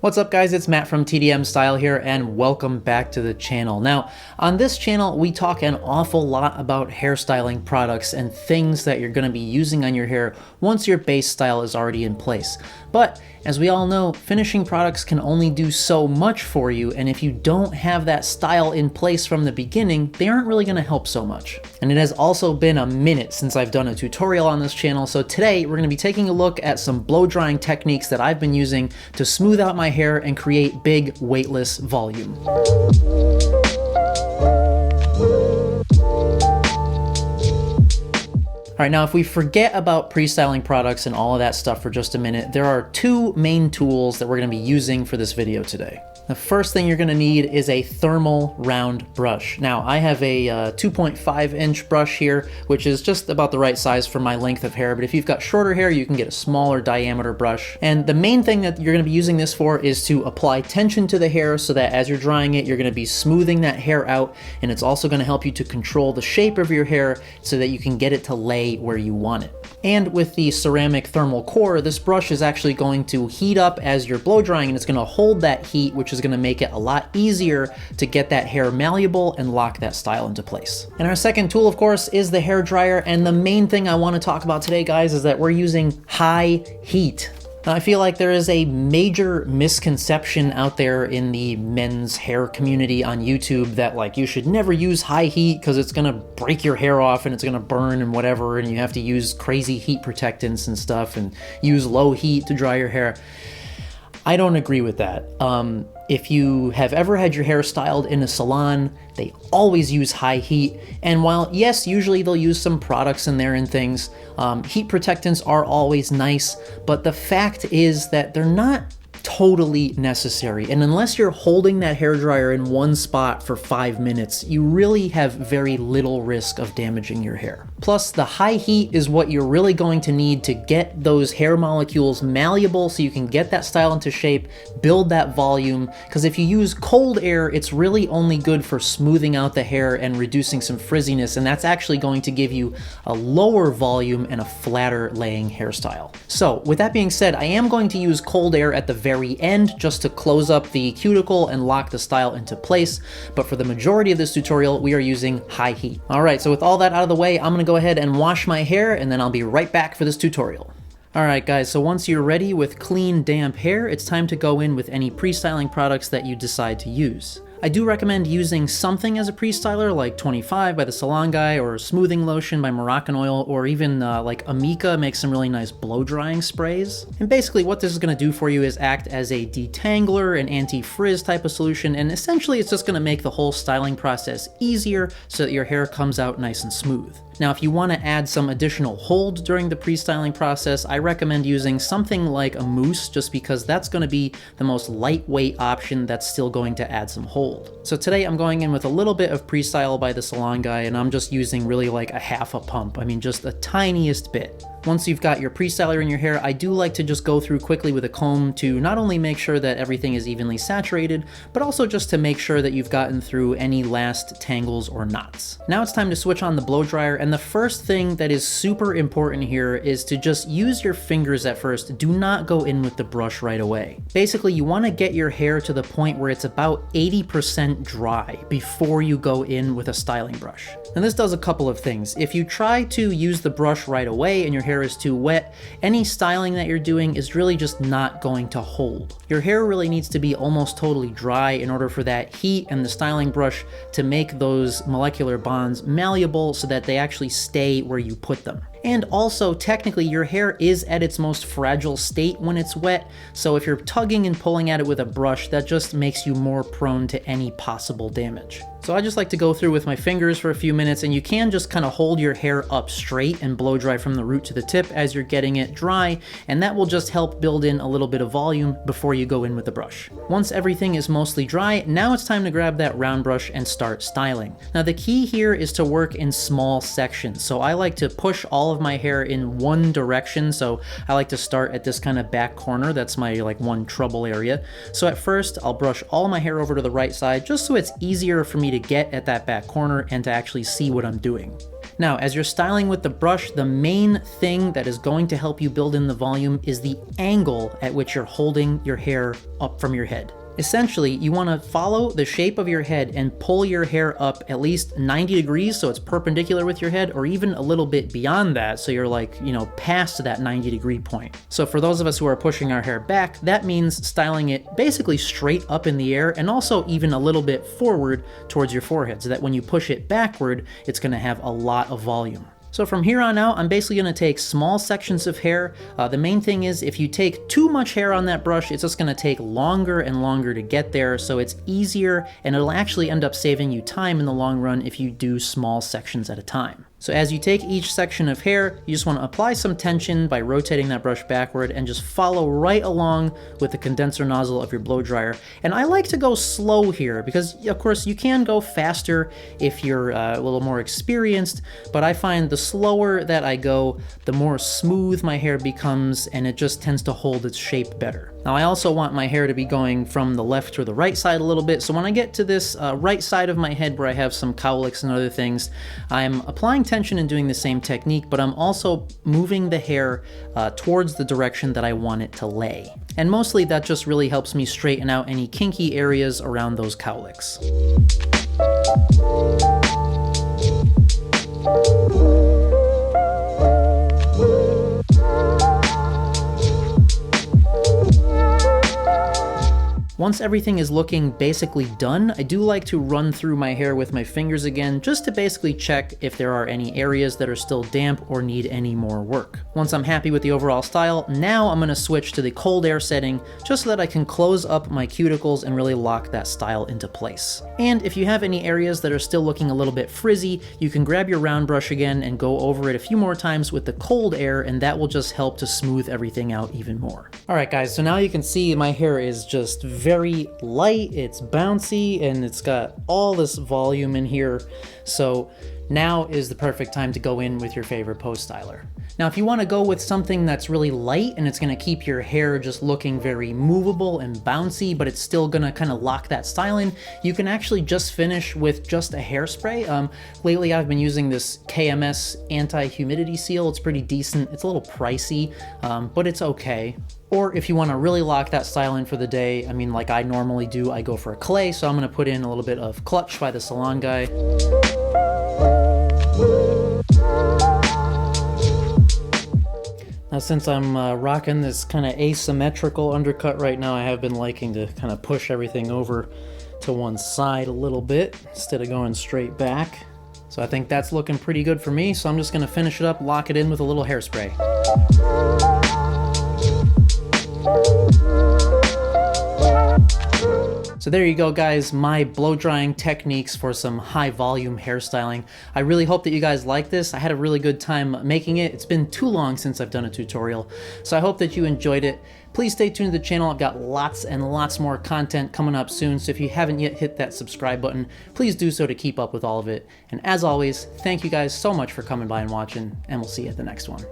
What's up guys, it's Matt from TDM Style here and welcome back to the channel. Now, on this channel, we talk an awful lot about hairstyling products and things that you're gonna be using on your hair once your base style is already in place. But as we all know, finishing products can only do so much for you, and if you don't have that style in place from the beginning, they aren't really gonna help so much. And it has also been a minute since I've done a tutorial on this channel, so today we're gonna be taking a look at some blow drying techniques that I've been using to smooth out my hair and create big, weightless volume. All right, now if we forget about pre-styling products and all of that stuff for just a minute, there are two main tools that we're gonna be using for this video today. The first thing you're gonna need is a thermal round brush. Now, I have a 2.5 inch brush here, which is just about the right size for my length of hair, but if you've got shorter hair, you can get a smaller diameter brush. And the main thing that you're gonna be using this for is to apply tension to the hair so that as you're drying it, you're gonna be smoothing that hair out, and it's also gonna help you to control the shape of your hair so that you can get it to lay where you want it. And with the ceramic thermal core, this brush is actually going to heat up as you're blow drying, and it's gonna hold that heat, which is gonna make it a lot easier to get that hair malleable and lock that style into place. And our second tool, of course, is the hair dryer. And the main thing I wanna talk about today, guys, is that we're using high heat. Now, I feel like there is a major misconception out there in the men's hair community on YouTube that like you should never use high heat because it's gonna break your hair off and it's gonna burn and whatever, and you have to use crazy heat protectants and stuff and use low heat to dry your hair. I don't agree with that. If you have ever had your hair styled in a salon, they always use high heat. And while, yes, usually they'll use some products in there and things, heat protectants are always nice, but the fact is that they're not totally necessary. And unless you're holding that hairdryer in one spot for 5 minutes, you really have very little risk of damaging your hair. Plus, the high heat is what you're really going to need to get those hair molecules malleable so you can get that style into shape, build that volume, because if you use cold air, it's really only good for smoothing out the hair and reducing some frizziness, and that's actually going to give you a lower volume and a flatter laying hairstyle. So, with that being said, I am going to use cold air at the very end just to close up the cuticle and lock the style into place, but for the majority of this tutorial, we are using high heat. All right, so with all that out of the way, I'm gonna go ahead and wash my hair, and then I'll be right back for this tutorial. All right, guys, so once you're ready with clean, damp hair, it's time to go in with any pre-styling products that you decide to use. I do recommend using something as a pre-styler like 25 by the Salon Guy, or smoothing lotion by Moroccanoil, or even like Amika makes some really nice blow drying sprays. And basically what this is gonna do for you is act as a detangler, an anti-frizz type of solution, and essentially it's just gonna make the whole styling process easier so that your hair comes out nice and smooth. Now, if you want to add some additional hold during the pre-styling process, I recommend using something like a mousse, just because that's going to be the most lightweight option that's still going to add some hold. So today I'm going in with a little bit of pre-style by the Salon Guy, and I'm just using really like a half a pump. I mean, just the tiniest bit. Once you've got your pre-styler in your hair, I do like to just go through quickly with a comb to not only make sure that everything is evenly saturated, but also just to make sure that you've gotten through any last tangles or knots. Now it's time to switch on the blow dryer, and the first thing that is super important here is to just use your fingers at first. Do not go in with the brush right away. Basically, you want to get your hair to the point where it's about 80% dry before you go in with a styling brush. And this does a couple of things. If you try to use the brush right away and your hair is too wet, any styling that you're doing is really just not going to hold. Your hair really needs to be almost totally dry in order for that heat and the styling brush to make those molecular bonds malleable so that they actually stay where you put them. And also, technically, your hair is at its most fragile state when it's wet, so if you're tugging and pulling at it with a brush, that just makes you more prone to any possible damage. So I just like to go through with my fingers for a few minutes, and you can just kind of hold your hair up straight and blow dry from the root to the tip as you're getting it dry, and that will just help build in a little bit of volume before you go in with the brush. Once everything is mostly dry, now it's time to grab that round brush and start styling. Now the key here is to work in small sections, so I like to push all of my hair in one direction, so I like to start at this kind of back corner. That's my like one trouble area. So at first, I'll brush all my hair over to the right side just so it's easier for me to get at that back corner and to actually see what I'm doing. Now, as you're styling with the brush, the main thing that is going to help you build in the volume is the angle at which you're holding your hair up from your head. Essentially, you want to follow the shape of your head and pull your hair up at least 90 degrees so it's perpendicular with your head, or even a little bit beyond that so you're like, past that 90-degree point. So for those of us who are pushing our hair back, that means styling it basically straight up in the air and also even a little bit forward towards your forehead so that when you push it backward, it's going to have a lot of volume. So from here on out, I'm basically going to take small sections of hair. The main thing is if you take too much hair on that brush, it's just going to take longer and longer to get there, so it's easier and it'll actually end up saving you time in the long run if you do small sections at a time. So as you take each section of hair, you just want to apply some tension by rotating that brush backward and just follow right along with the condenser nozzle of your blow dryer. And I like to go slow here because, of course, you can go faster if you're a little more experienced, but I find the slower that I go, the more smooth my hair becomes, and it just tends to hold its shape better. Now, I also want my hair to be going from the left to the right side a little bit, so when I get to this right side of my head where I have some cowlicks and other things, I'm applying tension and doing the same technique, but I'm also moving the hair towards the direction that I want it to lay. And mostly that just really helps me straighten out any kinky areas around those cowlicks. Once everything is looking basically done, I do like to run through my hair with my fingers again, just to basically check if there are any areas that are still damp or need any more work. Once I'm happy with the overall style, now I'm going to switch to the cold air setting, just so that I can close up my cuticles and really lock that style into place. And if you have any areas that are still looking a little bit frizzy, you can grab your round brush again and go over it a few more times with the cold air, and that will just help to smooth everything out even more. Alright guys, so now you can see my hair is just very light, it's bouncy, and it's got all this volume in here. So now is the perfect time to go in with your favorite pose styler. Now, if you want to go with something that's really light and it's going to keep your hair just looking very movable and bouncy, but it's still going to kind of lock that style in, you can actually just finish with just a hairspray. Lately, I've been using this KMS anti-humidity seal. It's pretty decent. It's a little pricey, but it's okay. Or if you want to really lock that style in for the day, I mean, like I normally do, I go for a clay, so I'm going to put in a little bit of Clutch by the Salon Guy. Now, since I'm rocking this kind of asymmetrical undercut right now, I have been liking to kind of push everything over to one side a little bit instead of going straight back. So I think that's looking pretty good for me, so I'm just going to finish it up, lock it in with a little hairspray. So there you go, guys, my blow drying techniques for some high volume hairstyling. I really hope that you guys like this. I had a really good time making it. It's been too long since I've done a tutorial, so I hope that you enjoyed it. Please stay tuned to the channel. I've got lots and lots more content coming up soon, so if you haven't yet hit that subscribe button, please do so to keep up with all of it. And as always, thank you guys so much for coming by and watching, and we'll see you at the next one.